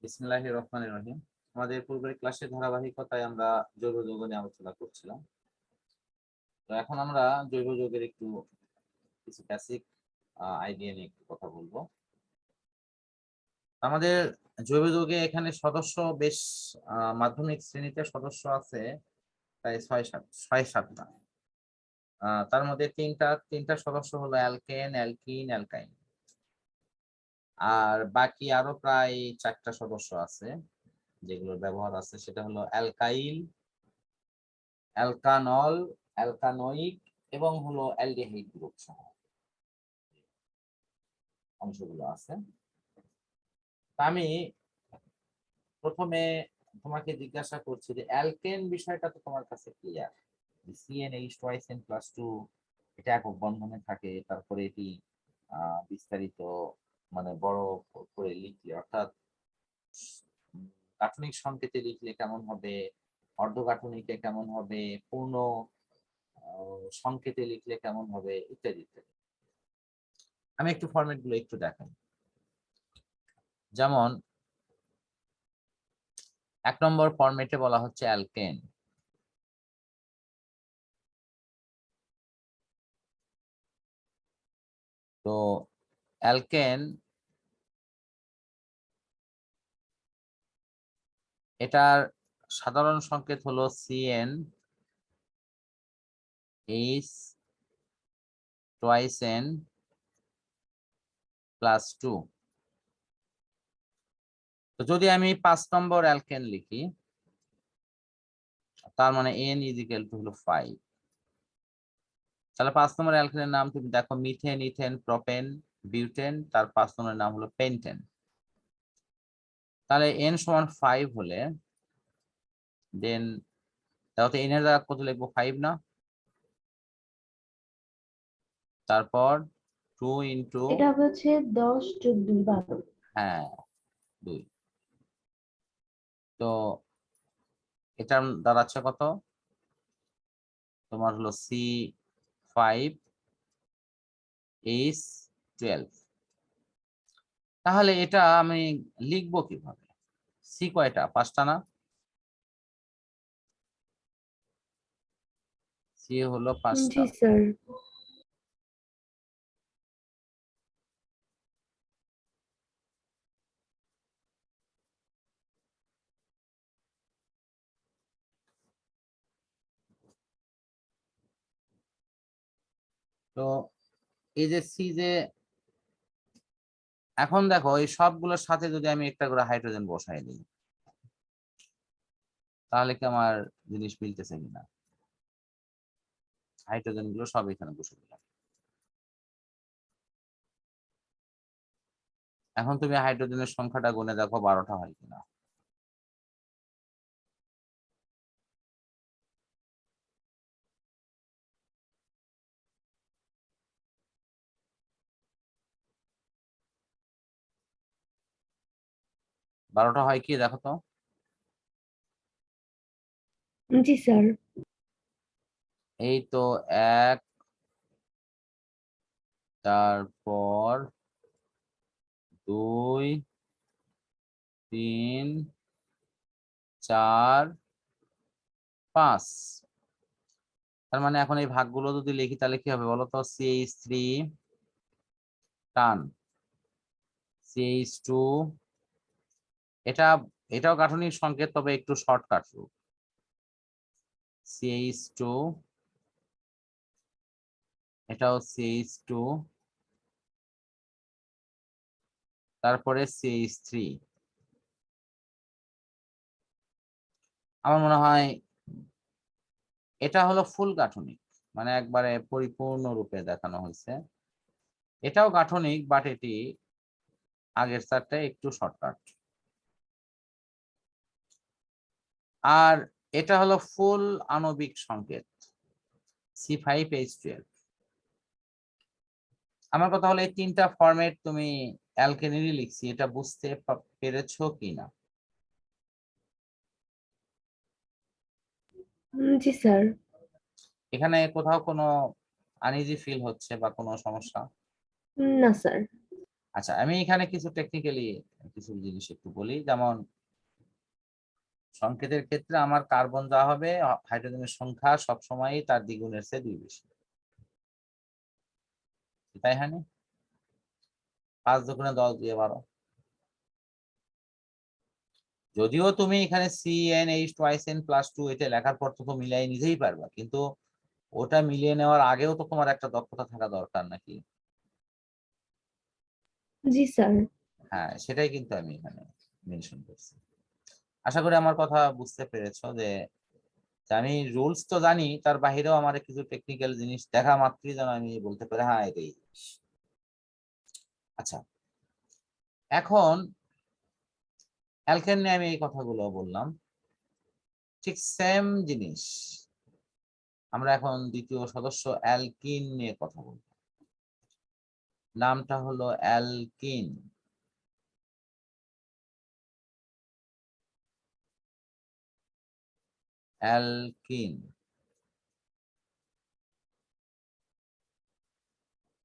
বিসমিল্লাহির রহমানির রহিম। আমাদের পূর্বের ক্লাসের ধারাবাহিকতায় আমরা জৈব যৌগ নিয়ে আলোচনা করছিলাম। তো এখন আমরা জৈব যৌগের একটু কিছু বেসিক আইডিয়া নিয়ে একটু কথা বলবো। আমাদের জৈব যৌগে এখানে সদস্য বেশ মাধ্যমিক শ্রেণীতে সদস্য আছে প্রায় ৬-৭টা। তার মধ্যে তিনটা সদস্য হলো অ্যালকেন, অ্যালকিন, অ্যালকাইন। আর বাকি আরো প্রায় 4টা সদস্য আছে যেগুলোর ব্যবহার আছে, সেটা হলো অ্যালকাইল, অ্যালকানল, অ্যালকানোইক এবং হলো অ্যালডিহাইড গ্রুপ সহ অংশগুলো আছে। আমি প্রথমে তোমাকে জিজ্ঞাসা করছি যে অ্যালকেন বিষয়টা তো তোমার কাছে ক্লিয়ার। CnH2n+2 এটা একক বন্ধনে থাকে, তারপরে এটি বিস্তারিত মানে বড় করে লিখলে অর্থাৎ গাঠনিক সংকেতে লিখলে কেমন হবে, অর্ধগাঠনিকে কেমন হবে, পূর্ণ সংকেতে লিখলে কেমন হবে ইত্যাদি ইত্যাদি। আমি একটু ফরম্যাট গুলো একটু দেখাই। যেমন 1 নম্বর ফরম্যাটে বলা হচ্ছে অ্যালকেন। তো অ্যালকেন এটার সাধারণ সংকেত হলো CnH2n+2। তো যদি আমি 5 নম্বর অ্যালকেন লিখি, তার মানে n হলো 5। তাহলে 5 নম্বর অ্যালকেনের নাম তুমি দেখো, মিথেন, ইথেন, প্রোপেন, বিউটেন, তার 5 নম্বরের নাম হলো পেন্টেন। তাহলে n = 5 হলে দেন তাহলে n এর জায়গা কত লিখবো? 5 না? তারপর 2 ইনটু এটা হচ্ছে 10 যোগ 2 12। হ্যাঁ 2। তো এটার দাঁড়াচ্ছে কত? তোমার হলো C5H12। তাহলে এটা আমি লিখবো কিভাবে? সি কয়টা? 5টা না? সি হলো 5টা। জি স্যার। তো এই যে সি যে এখন দেখো এই সবগুলোর সাথে যদি আমি একটা করে হাইড্রোজেন বসাই দিই, তাহলে কি আমার জিনিস মিলতেছে কিনা? হাইড্রোজেন গুলো সব এখানে বসে দিলাম। এখন তুমি হাইড্রোজেনের সংখ্যাটা গুনে দেখো 12টা হয় কিনা। বারোটা হয় কি দেখো তো। জি স্যার। এই তো 1, তারপর 2, 3, 4, 5। তার মানে এখন এই ভাগগুলো যদি লিখি তাহলে কি হবে বলো তো? CH3 টান CH2, এটাও গাঠনিক সংকেত, তবে একটু শর্টকাট রূপ। CH2, এটাও CH2, তারপরে CH3। আমার মনে হয় এটা হলো ফুল গাঠনিক, মানে একবারে পরিপূর্ণ রূপে দেখানো হয়েছে। এটাও গাঠনিক, বাট এটি আগের চারটা একটু শর্টকাট। আর এটা হলো ফুল আণবিক সংকেত C5H12। আমার কথা হলো এই 3টা ফরম্যাট তুমি অ্যালকেনেরই লিখছি, এটা বুঝতে পেরেছো কিনা? জি স্যার। এখানে কোথাও কোনো আনইজি ফিল হচ্ছে বা কোনো সমস্যা? না স্যার। আচ্ছা, আমি এখানে কিছু টেকনিক্যালি কিছু জিনিস একটু বলি, যেমন সংকেতের ক্ষেত্রে আমার কার্বন যা হবে, হাইড্রোজেনের সংখ্যা সবসময়ই তার দ্বিগুণের চেয়ে 2 বেশি, তাই হয়নি? 5 দুগুণে 10 দিয়ে 12। যদিও তুমি এখানে CnH twice n + 2 এটা লেখার পর তো মিলাই নিতেই পারবা, কিন্তু ওটা মিলিয়ে নেওয়ার আগেও তো তোমার একটা দক্ষতা থাকা দরকার নাকি? জি স্যার। হ্যাঁ, সেটাই কিন্তু আমি এখানে মেনশন করছি। আশা করি আমার কথা বুঝতে পেরেছো যে আমি রুলস তো জানি, তার বাহিরেও আমার কিছু টেকনিক্যাল জিনিস দেখা মাত্রই যেন আমি বলতে পারি হ্যাঁ এটাই। আচ্ছা, এখন অ্যালকেন নিয়ে আমি এই কথাগুলো বললাম, ঠিক সেম জিনিস আমরা এখন দ্বিতীয় সদস্য অ্যালকিন নিয়ে কথা বলবো। নামটা হলো অ্যালকিন। অ্যালকিন,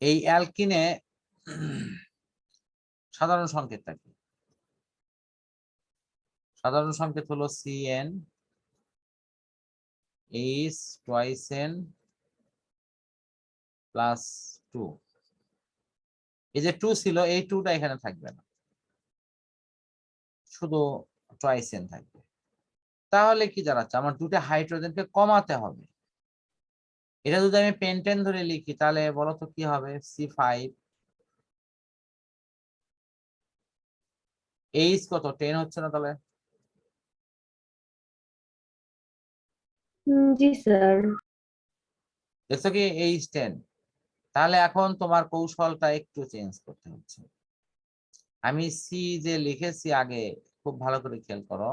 এই অ্যালকিনে সাধারণ সংকেতটা কি? সাধারণ সংকেত হলো CN H twice n + 2। এই যে 2 ছিল, এই 2টা এখানে থাকবে না, শুধু twice n থাকবে। তাহলে কি দাঁড়াচ্ছে, আমার 2টা হাইড্রোজেনকে কমাতে হবে। এটা যদি আমি পেন্টেন ধরে লিখি তাহলে বলো তো কি হবে? C5 H কত 10 হচ্ছে না তাহলে? জি স্যার। দেখছো কি H10? তাহলে এখন তোমার কৌশলটা একটু চেঞ্জ করতে হচ্ছে। আমি সি যে লিখেছি আগে, খুব ভালো করে খেয়াল করো।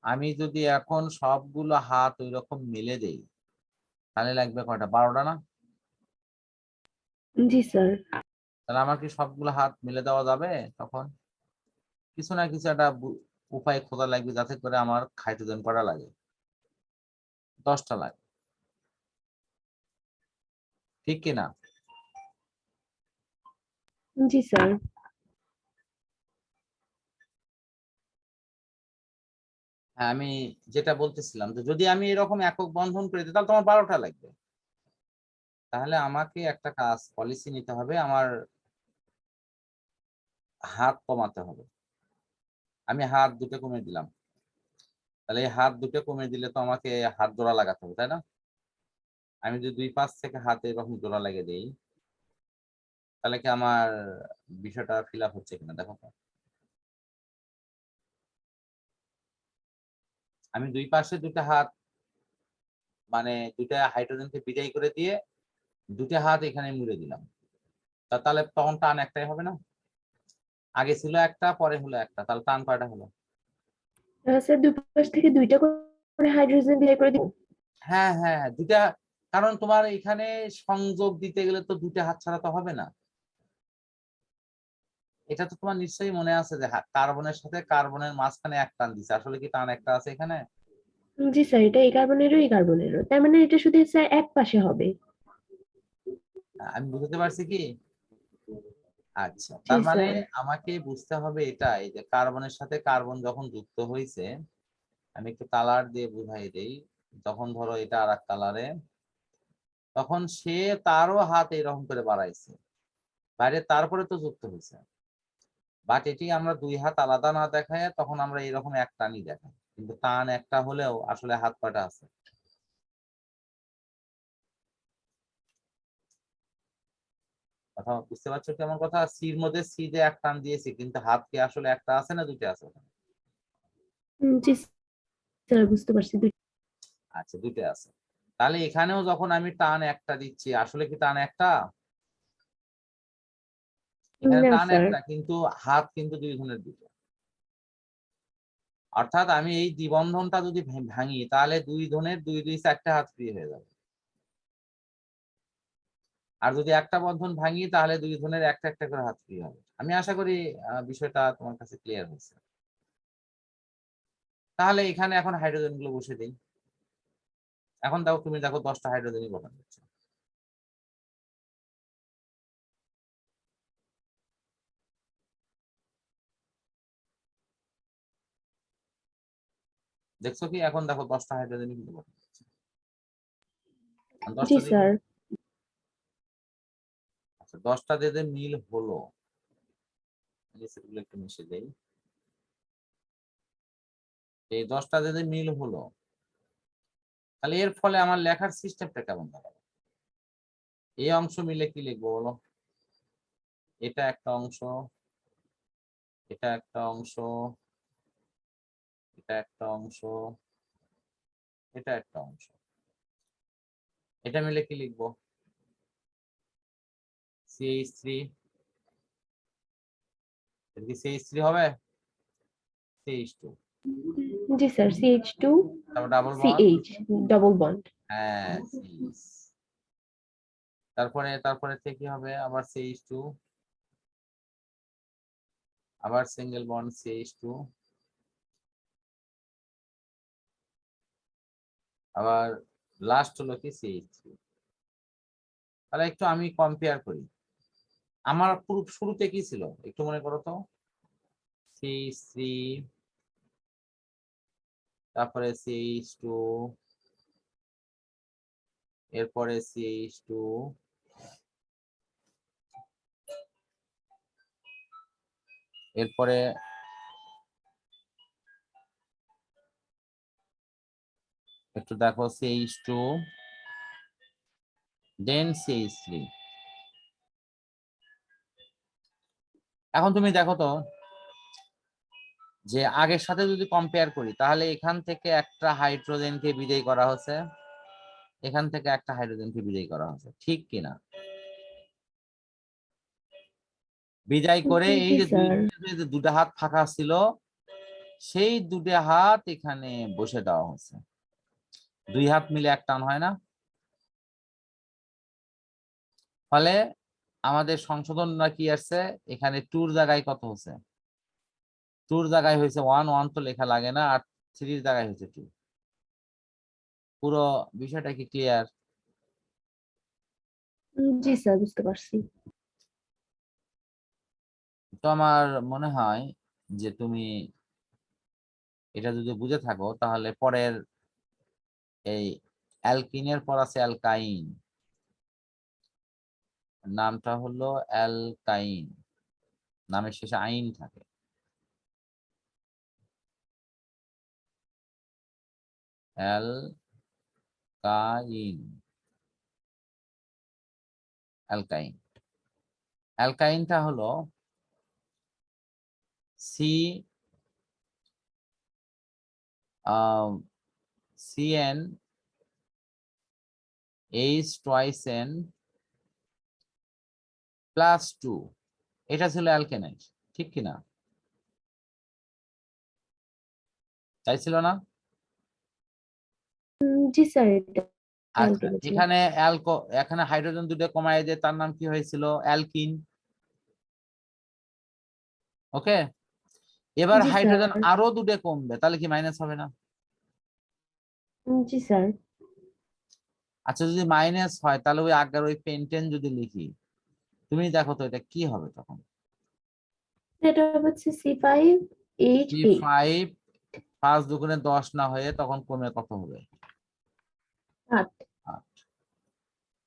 আমি যদি এখন সবগুলো হাত ওই রকম মিলে দেই তাহলে লাগবে কয়টা? 12টা না? জি স্যার। তাহলে আমার কি সবগুলো হাত মিলে দেওয়া যাবে? তখন কিছু না কিছু একটা উপায় খোঁজা লাগবে যাতে করে আমার হাইড্রোজেন কয়টা লাগে? 10টা লাগে, ঠিক কিনা? জি স্যার। হ্যাঁ, আমি যেটা বলতেছিলাম যে যদি আমি এরকম একক বন্ধন করে দিই তাহলে তোমার 12টা লাগবে। তাহলে আমাকে একটা কাজ পলিসি নিতে হবে, আমার হাত কমাতে হবে। আমি হাত দুটো কমে দিলাম, তাহলে এই হাত দুটো কমে দিলে তো আমাকে হাত জোড়া লাগাতে হবে, তাই না? আমি যদি 2 পাশ থেকে হাতে এরকম জোড়া লাগিয়ে দিই তাহলে কি আমার বিষয়টা ফিল আপ হচ্ছে কিনা দেখো তো। আমি 2 পাশে 2টা হাত, মানে 2টা হাইড্রোজেনকে বিদায় করে দিয়ে 2টা হাত এখানে মুড়ে দিলাম, তাহলে তখন টান একটাই হবে না? আগে ছিল একটা, পরে হলো একটা, তাহলে টান কয়টা হলো? স্যার দুই পাশ থেকে দুইটা করে হাইড্রোজেন বিদায় করে দিব। হ্যাঁ হ্যাঁ হ্যাঁ, 2টা। কারণ তোমার এখানে সংযোগ দিতে গেলে তো 2টা হাত ছাড়া তো হবে না। এটা তো তোমার নিশ্চয়ই মনে আছে যে কার্বনের সাথে কার্বনের মাঝখানে এক টান দিছে, আসলে কি টান একটা আছে এখানে? জি স্যার, এটা এই কার্বনেরও এই কার্বনেরও, তার মানে এটা শুধু স্যার এক পাশে হবে। আমি বুঝতে পারছি কি? আচ্ছা, জি তার মানে স্যার। আমাকে বুঝতে হবে এটাই যে কার্বনের সাথে কার্বন যখন যুক্ত হয়েছে, আমি একটু কালার দিয়ে বুঝাই দেই। যখন ধরো এটা আর এক কালারে, তখন সে তারও হাত এরকম করে বাড়াইছে, বাইরে তারপরে তো যুক্ত হয়েছে। বাট এটি আমরা 2 হাত আলাদা না দেখায় তখন আমরা এরকম এক টানই দেখাই, কিন্তু টান একটা হলেও আসলে হাত কয়টা আছে? কথা বুঝতে পারছো কি আমার কথা? সির মধ্যে সি যে এক টান দিয়েছি, কিন্তু হাত কি আসলে একটা আছে না 2টা আছে? জি স্যার, বুঝতে পারছি। আচ্ছা, 2টা আছে। তাহলে এখানেও যখন আমি টান একটা দিচ্ছি, আসলে কি টান একটা? এখানে না টান স্যার। একটা, কিন্তু হাত কিন্তু 2 ধনের 2টা। অর্থাৎ আমি এই দ্বিবন্ধনটা যদি ভাঙি তাহলে 2 ধনের 2 2 4টে হাত ফ্রি হয়ে যাবে। আর যদি একটা বন্ধন ভাঙি তাহলে 2 ধনের একটা একটা করে হাত ফ্রি হবে। আমি আশা করি বিষয়টা তোমার কাছে ক্লিয়ার হয়েছে। তাহলে এখানে এখন হাইড্রোজেন গুলো বসে দিই। এখন দেখো, তুমি দেখো 10টা হাইড্রোজেনই গঠন হচ্ছে। দেখছো কি? এখন দেখো 10টা হাইড্রোজেন কিন্তু গঠন হচ্ছে। আর জি 10টা স্যার। আচ্ছা 10টা যদি মিল হলো, সেগুলো একটু মিশে দেই। এই 10টা যদি মিল হলো, তাহলে এর ফলে আমার লেখার সিস্টেমটা কেমন দাঁড়াবে? এই অংশ মিলে কি লিখবো বলো? এটা একটা অংশ, এটা একটা অংশ, এটা একটা অংশ, এটা একটা অংশ। এটা মিলে কি লিখবো? CH3। এটা কি CH3 হবে? CH2। জি স্যার, CH2 তারপর double bond. CH double bond. হ্যাঁ CH। তারপরে তারপরে থেকে কি হবে? আবার CH2, আবার সিঙ্গেল বন্ড CH2, আবার লাস্ট হলো কি CH3। তাহলে একটু আমি কম্পেয়ার করি। আমার পুরো শুরুতে কি ছিল একটু মনে করো তো? CH3, তারপরে CH2, এরপরে CH2, এরপরে একটু দেখো CH2, দেন CH3। এখন তুমি দেখো তো যে আগের সাথে যদি কম্পেয়ার করি, তাহলে এখান থেকে একটা হাইড্রোজেনকে বিদায় করা হয়েছে, এখান থেকে একটা হাইড্রোজেনকে বিদায় করা হয়েছে, ঠিক কিনা? বিদায় করে এই জি যে স্যার। দুটা হাত ফাঁকা ছিল, সেই দুটো হাত এখানে বসে দেওয়া হয়েছে। দুই হাত মিলে এক টান হয় না? ফলে আমাদের সংশোধন না কি আসছে, এখানে টুর জায়গায় কত হচ্ছে? টুর জায়গায় হয়েছে 1, 1 তো লেখা লাগে না, আর 3 জায়গায় হয়েছে 2। পুরো বিষয়টা কি ক্লিয়ার? জি স্যার, বুঝতে পারছি। তো আমার মনে হয় যে তুমি এটা যদি বুঝে থাকো, তাহলে পরের এই অ্যালকিনের পর আছে অ্যালকাইন। নামটা হলো অ্যালকাইন, নামের শেষে আইন থাকে। অ্যালকাইন, অ্যালকাইন। অ্যালকাইনটা হলো সি CN H2N +2, এটা ছিল অ্যালকেনাইড, ঠিক কিনা? তাই ছিল না? জি স্যার, এটা আচ্ছা অ্যালকেন ছিল। এখানে এখানে হাইড্রোজেন দুটো কমায় দিয়ে তার নাম কি হয়েছিল? অ্যালকিন। ওকে, এবার জি স্যার। হাইড্রোজেন আরো দুটো কমবে, তাহলে কি মাইনাস হবে না? জি স্যার। আচ্ছা যদি মাইনাস হয়, তাহলে ওই আগের ওই পেন্টেন যদি লিখি, তুমি দেখো তো এটা কি হবে তখন? এটা হচ্ছে C5H8। C5 5 দুগুণে 10 না হয়ে তখন কমে কত হবে? 8। 8।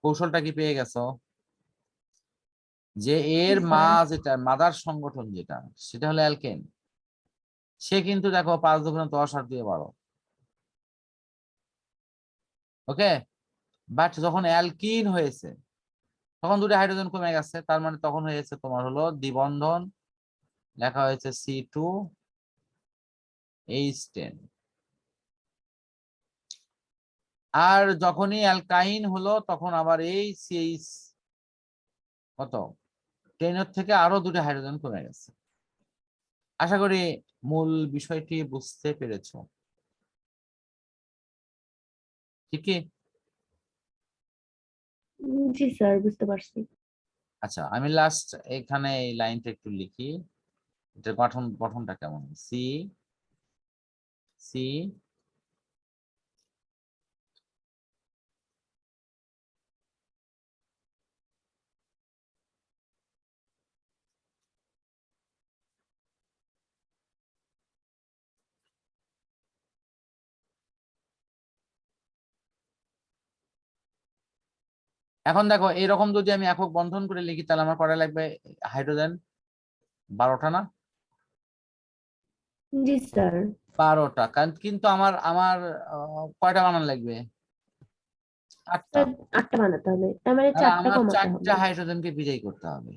কৌশলটা কি পেয়ে গেছো? যে জি এর মা স্যার। যেটা মাদার সংগঠন যেটা, সেটা হলো অ্যালকেন। সে কিন্তু দেখো 5 দুগুণে 10 আর 2 12। ওকে, বাট যখন অ্যালকিন হয়েছে, তখন দুটো হাইড্রোজেন কমে গেছে, তার মানে তখন হয়েছে তোমার হলো দ্বিবন্ধন, লেখা হয়েছে C2H10। আর যখনই অ্যালকাইন হলো, তখন আবার এই CH কত 10 থেকে আরো দুটো হাইড্রোজেন কমে গেছে। আশা করি মূল বিষয়টি বুঝতে পেরেছো, ঠিক কি? জি স্যার, বুঝতে পারছি। আচ্ছা আমি লাস্ট এখানে এই লাইনটা একটু লিখি, এটার গঠনটা কেমন? সি সি এখন দেখো এইরকম যদি আমি একক বন্ধন করে লিখি তাহলে আমার কয়টা লাগবে হাইড্রোজেন? 12টা না? জি স্যার। 12টা। কারণ কিন্তু আমার আমার কয়টা বানান লাগবে? 8টা। স্যার 8টা বানাতে হবে, তার মানে তাহলে 4টা আমার কমাতে 4টা হবে। হাইড্রোজেনকে বিদায় করতে হবে।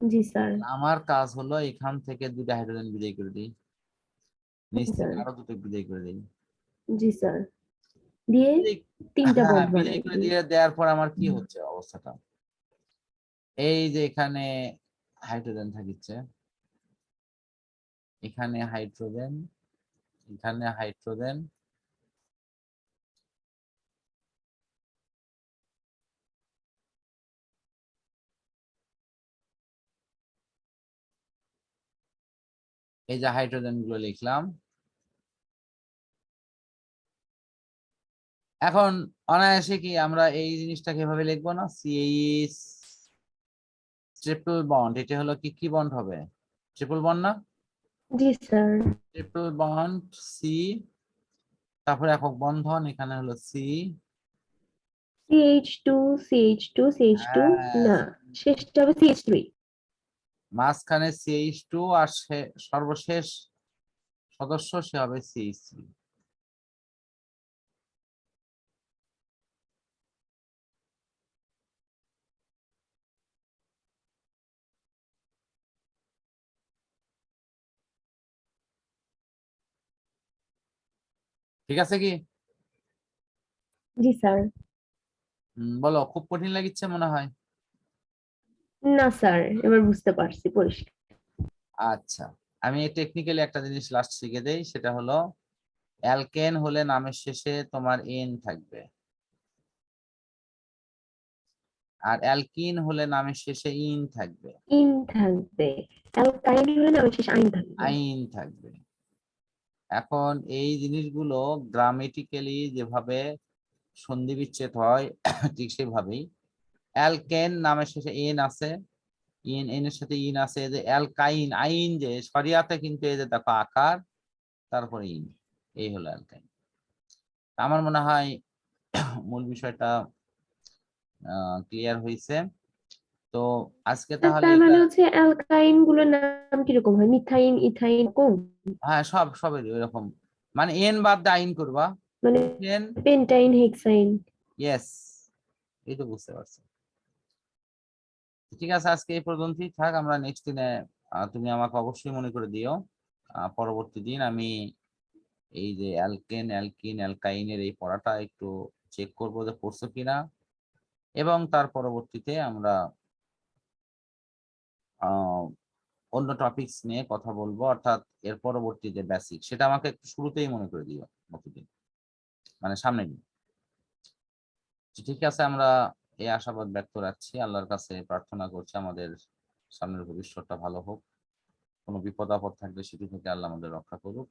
জি স্যার। আমার কাজ হলো এখান থেকে 2টা হাইড্রোজেন বিদায় করে দিই, নিচ থেকে স্যার। আরো 2টো বিদায় করে দিই। জি স্যার, দিয়ে বিদায়- 3টা হ্যাঁ, বন্ড বিদায় বানাই করে দিই। দিয়ে দেওয়ার পর আমার কি হচ্ছে অবস্থাটা? এই যে এখানে হাইড্রোজেন থাকিচ্ছে, এখানে হাইড্রোজেন, এখানে হাইড্রোজেন, এই যে হাইড্রোজেন গুলো লিখলাম। এখন অনায়াসে কি আমরা এই জিনিসটাকে এভাবে লিখবো না? সিএইচ ট্রিপল বন্ড, এটা হলো কি কি বন্ড হবে? ট্রিপল বন্ড না? জি স্যার। ট্রিপল বন্ড সি, তারপরে একক বন্ধন এখানে হলো সি। CH2 CH2 CH2, হ্যাঁ, না শেষটা হবে CH3। মাঝখানে সিএইচ টু আর সর্বশেষ সদস্য সে হবে সিএইচ থ্রি। ঠিক আছে কি? জি স্যার। বলো, খুব কঠিন লাগিচ্ছে মনে হয়? না স্যার, এবার বুঝতে পারছি পরিষ্কার। আচ্ছা, আমি টেকনিক্যালি একটা জিনিস লাস্ট শিখে দেই, সেটা হলো অ্যালকেন হলে নামের শেষে তোমার এন থাকবে, আর অ্যালকিন হলে নামের শেষে ইন থাকবে, ইন থাকবে। অ্যালকাইন হলে না শেষ আইন থাকবে। আইন থাকবে। এখন এই জিনিসগুলো গ্রামেটিক্যালি যেভাবে সন্ধি বিচ্ছেদ হয় ঠিক সেভাবেই অ্যালকেন নামের শেষে এন আছে, ইন এন এর সাথে ইন আছে, যে অ্যালকাইন আইন যে শরিয়াতে কিন্তু এই যে দেখো আকার তারপরে ইন, এই হলো অ্যালকাইন। আমার মনে হয় মূল বিষয়টা ক্লিয়ার হয়েছে। তো আজকে স্যার তাহলে তার এটা, মানে হচ্ছে অ্যালকাইন গুলোর নাম কিরকম হয়, মিথাইন ইথাইন কোন? হ্যাঁ সবেরই ওইরকম, মানে এন বাদ দিয়ে আইন করবা। মানে মিথেন, পেন্টাইন হেক্সাইন। ইয়েস, এই তো বুঝতে পারছি। ঠিক আছে, আজকে এই পর্যন্তই থাক, আমরা নেক্সট দিনে তুমি আমাকে অবশ্যই মনে করে দিও। পরবর্তী দিন আমি এই যে অ্যালকেন অ্যালকিন অ্যালকাইনের এই পড়াটা একটু চেক করবো যে পড়ছো কিনা, এবং তার পরবর্তীতে আমরা আহ অন্য টপিকস নিয়ে কথা বলবো, অর্থাৎ এর পরবর্তী যে বেসিক সেটা আমাকে একটু শুরুতেই মনে করে দিও প্রতিদিন, মানে সামনে দিন। ঠিক আছে, আমরা এই আশাবাদ ব্যক্ত রাখছি, আল্লাহর কাছে প্রার্থনা করছি আমাদের সামনের ভবিষ্যৎটা ভালো হোক, কোনো বিপদ আপদ থাকলে সেটি থেকে আল্লাহ আমাদের রক্ষা করুক।